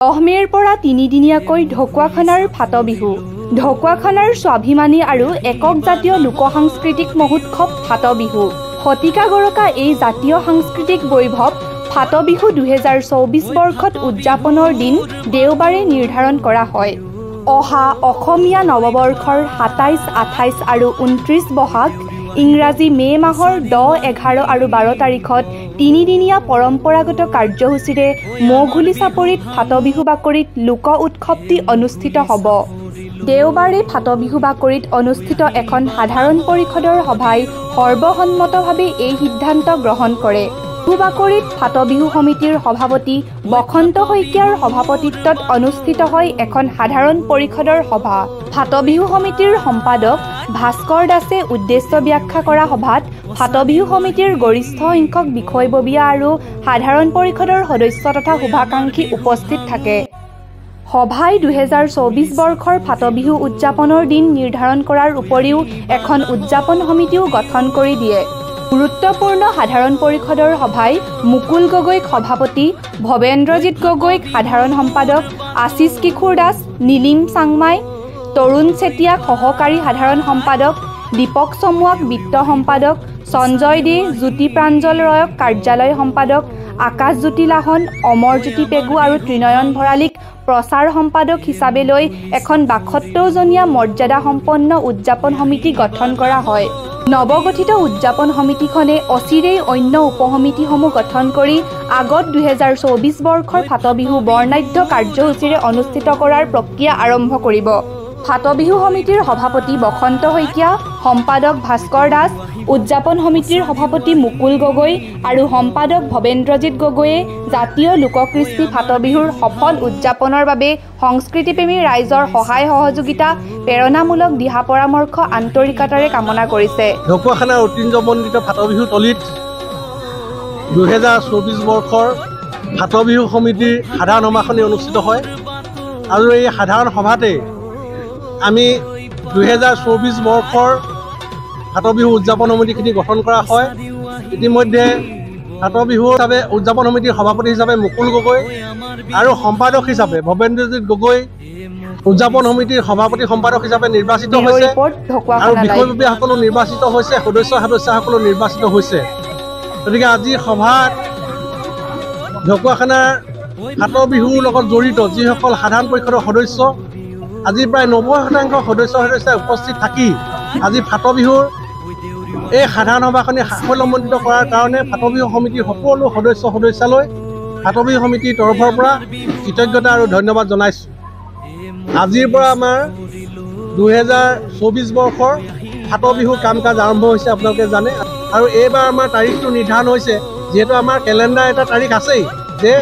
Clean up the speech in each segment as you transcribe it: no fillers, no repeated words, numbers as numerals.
অহমেৰ পৰা ৩ দিনীয়াকৈ ঢকুৱাখানাৰ ফাটবিহু। ঢকুৱাখানাৰ স্বাভিমানী আৰু একক জাতীয় লোকসাংস্কৃতিক মহোৎসৱ ফাটবিহু। শতিকা গৰকা এই জাতীয় সাংস্কৃতিক বৈভৱ ফাটবিহু ২০২৪ বৰ্ষত উদযাপনৰ দিন দেওবাৰে নিৰ্ধাৰণ কৰা হয়। অহা অসমীয়া নৱবৰ্ষৰ ২৭, ২৮ আৰু ২৯ বহাগ, ইংৰাজী মে' মাহৰ ১০, ১১ আৰু ১২ তাৰিখত ৩ দিনীয়া পৰম্পৰাগত কাৰ্যসূচীৰে মৌঘুলি চাপৰিত ফাটবিহু বাকৰিত লোক উৎসৱটি অনুষ্ঠিত হ'ব। দেওবাৰে ফাটবিহু বাকৰিত অনুষ্ঠিত এখন সাধাৰণ পৰিষদৰ সভাই সৰ্বসন্মতভাৱে এই সিদ্ধান্ত গ্ৰহণ কৰে। বিহু বাকৰিত ফাটবিহু সমিতিৰ সভাপতি বসন্ত শইকীয়াৰ সভাপতিত্বত অনুষ্ঠিত হয় এখন সাধাৰণ পৰিষদৰ সভা। ফাটবিহু সমিতিৰ সম্পাদক ভাস্কৰ দাসে উদ্দেশ্য ব্যাখ্যা কৰা সভাত ফাটবিহু সমিতিৰ গৰিষ্ঠ সংখ্যক বিষয়ববীয়া আৰু সাধাৰণ পৰিষদৰ সদস্য তথা শুভাকাংক্ষী উপস্থিত থাকে। সভাই ২০২৪ বৰ্ষৰ ফাটবিহু উদযাপনৰ দিন নিৰ্ধাৰণ কৰাৰ উপৰিও এখন উদযাপন সমিতিও গঠন কৰি দিয়ে। গুৰুত্বপূৰ্ণ সাধাৰণ পৰিষদৰ সভাই মুকুল গগৈক সভাপতি, ভৱেন্দ্ৰজিৎ গগৈক সাধাৰণ সম্পাদক, আশিষ কিশোৰ দাস, নীলিম চাংমাই, তৰুণ চেতিয়াক সহকাৰী সাধাৰণ সম্পাদক, দীপক চমুৱাক বিত্ত সম্পাদক, সঞ্জয় দে, জ্যোতি প্ৰাঞ্জল ৰয়ক কাৰ্যালয় সম্পাদক, আকাশজ্যোতি লাহন, অমৰজ্যোতি পেগু আৰু ত্ৰিনয়ন ভৰালীক প্ৰচাৰ সম্পাদক হিচাপে লৈ এখন ৭২জনীয়া মৰ্যাদা সম্পন্ন উদযাপন সমিতি গঠন কৰা হয়। নৱগঠিত উদযাপন সমিতিখনে অচিৰেই অন্য উপসমিতিসমূহ গঠন কৰি আগত ২০২৪ বৰ্ষৰ ফাটবিহু বৰ্ণাঢ্য কাৰ্যসূচীৰে অনুষ্ঠিত কৰাৰ প্ৰক্ৰিয়া আৰম্ভ কৰিব। ফাটবিহু সমিতিৰ সভাপতি বসন্ত শইকীয়া, সম্পাদক ভাস্কৰ দাস, উদযাপন সমিতিৰ সভাপতি মুকুল গগৈ আৰু সম্পাদক ভৱেন্দ্ৰজিৎ গগৈয়ে জাতীয় লোককৃষ্টি ফাটবিহুৰ সফল উদযাপনৰ বাবে সংস্কৃতিপ্ৰেমী ৰাইজৰ সহায় সহযোগিতা, প্ৰেৰণামূলক দিহা পৰামৰ্শ আন্তৰিকতাৰে কামনা কৰিছে। ঢকুৱাখানাৰ ঐতিহ্যমণ্ডিত ফাটবিহু তলিত ২০২৪ বৰ্ষৰ ফাটবিহু সমিতিৰ সাধাৰণ সভাখনি অনুষ্ঠিত হয় আৰু এই সাধাৰণ সভাতে আমি ২০২৪ বৰ্ষৰ ফাটবিহু উদযাপন সমিতিখিনি গঠন কৰা হয়। ইতিমধ্যে ফাটবিহু হিচাপে উদযাপন সমিতিৰ সভাপতি হিচাপে মুকুল গগৈ আৰু সম্পাদক হিচাপে ভৱেন্দ্ৰজিৎ গগৈ উদযাপন সমিতিৰ সভাপতি সম্পাদক হিচাপে নিৰ্বাচিত হৈছে আৰু বিষয়ববীয়াসকলো নিৰ্বাচিত হৈছে, সদস্যসকলো নিৰ্বাচিত হৈছে। গতিকে আজি সভাত ঢকুৱাখানাৰ ফাটবিহুৰ লগত জড়িত যিসকল সাধাৰণ পৰিষদৰ সদস্য, আজি প্ৰায় ৯০% সদস্যই উপস্থিত থাকি আজি ফাটবিহুৰ এই সাধাৰণ সভাখনি সাফল্যমণ্ডিত কৰাৰ কাৰণে ফাটবিহু সমিতিৰ সকলো সদস্যলৈ ফাটবিহু সমিতিৰ তৰফৰ পৰা কৃতজ্ঞতা আৰু ধন্যবাদ জনাইছোঁ। আজিৰ পৰা আমাৰ ২০২৪ বৰ্ষৰ ফাটবিহুৰ কাম কাজ আৰম্ভ হৈছে, আপোনালোকে জানে। আৰু এইবাৰ আমাৰ তাৰিখটো নিৰ্ধাৰণ হৈছে, যিহেতু আমাৰ কেলেণ্ডাৰ এটা তাৰিখ আছেই যে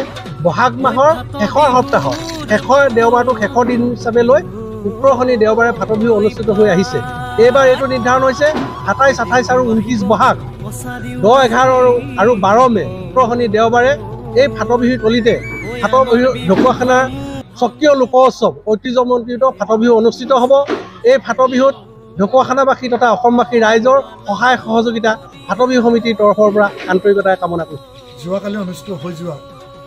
বহাগ মাহৰ শেষৰ সপ্তাহৰ শেষৰ দেওবাৰটো শেষৰ দিন হিচাপে লৈ শুক্ৰ শনি দেওবাৰে ফাটবিহু অনুষ্ঠিত হৈ আহিছে। এইবাৰ এইটো নিৰ্ধাৰণ হৈছে ২৭, ২৮ আৰু ২৯ বহাগ, ১০, ১১ আৰু ১২ মে' শুক্ৰ শনি দেওবাৰে এই ফাটবিহুৰ তলিতে ফাটবিহু ঢকুৱাখানাৰ স্বকীয় লোক উৎসৱ ঐতিহ্যমণ্ডিত ফাটবিহু অনুষ্ঠিত হ'ব। এই ফাটবিহুত ঢকুৱাখানাবাসী তথা অসমবাসী ৰাইজৰ সহায় সহযোগিতা ফাটবিহু সমিতিৰ তৰফৰ পৰা আন্তৰিকতাৰে কামনা কৰিছোঁ। যোৱাকালি অনুষ্ঠিত হৈ যোৱা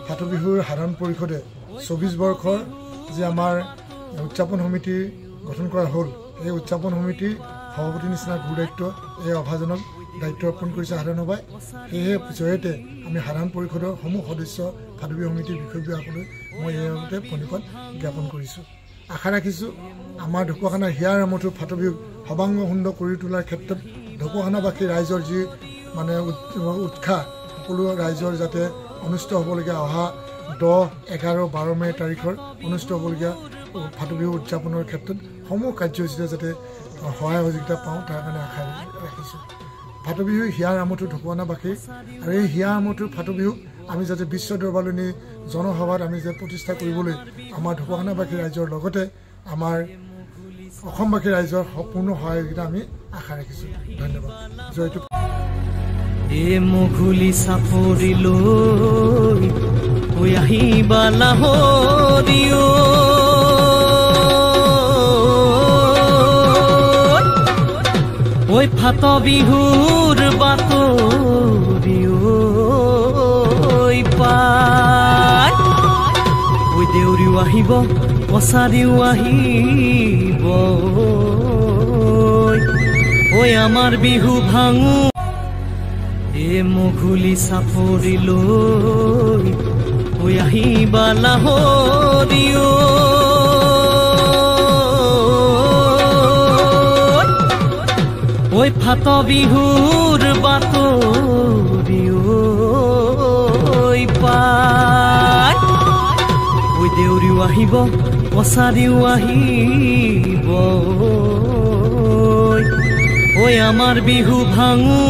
ফাটবিহুৰ সাধাৰণ পৰিষদে ২৪ বৰ্ষৰ যে আমাৰ উদযাপন সমিতি গঠন কৰা হ'ল, এই উদযাপন সমিতিৰ সভাপতি নিচিনা গুৰু দায়িত্ব এই অভাজনক দায়িত্ব অৰ্পণ কৰিছে সাধাৰণ সভাই। সেয়েহে জৰিয়তে আমি সাধাৰণ পৰিষদৰ সমূহ সদস্য ফাটবিহু সমিতিৰ বিষয়ববীয়াসকললৈ মই এই বাবদে প্ৰণিপাত জ্ঞাপন কৰিছোঁ। আশা ৰাখিছোঁ আমাৰ ঢকুৱাখানা হিয়াৰ আমঠু ফাটবিহুক সৰ্বাংগ সুন্দৰ কৰি তোলাৰ ক্ষেত্ৰত ঢকুৱাখানাবাসী ৰাইজৰ যি মানে উৎসাহ, সকলো ৰাইজৰ যাতে অনুষ্ঠিত হ'বলগীয়া অহা ১০, ১১, ১২ মে' তাৰিখৰ অনুষ্ঠিত হ'বলগীয়া ফাটবিহু উদযাপনৰ ক্ষেত্ৰত সমূহ কাৰ্যসূচীৰে যাতে সহায় সহযোগিতা পাওঁ তাৰ কাৰণে আশা ৰাখিছোঁ। ফাটবিহু হিয়াৰ আমঠু ঢকুৱাখানাবাসী আৰু এই হিয়াৰ আমঠু ফাটবিহুক আমি যাতে বিশ্ব দৰবাৰলৈ নি জনসভাত আমি যে প্ৰতিষ্ঠা কৰিবলৈ আমাৰ ঢকুৱাখানাবাসী ৰাইজৰ লগতে আমাৰ অসমবাসী ৰাইজৰ সম্পূৰ্ণ সহযোগিতা আমি আশা ৰাখিছোঁ। ধন্যবাদ। জয়টো মৌঘুলি চাপৰিলৈ কৈ আহিবা লাহৰিও, ঐ ফাটবিহুৰ বাতৰিও পাই, ঐ দেউৰী দেউৰীও আহিব কছাৰীও আহিব ঐ আমাৰ বিহু ভাঙো এ মঘুলি চাপৰি লৈ ঐ আহিবা লাহৰীও ঐ ফাট বিহুৰ বাতৰিও পাই ঐ দেউৰীও আহিব কছাৰীও আহিব ঐ আমাৰ বিহু ভাঙো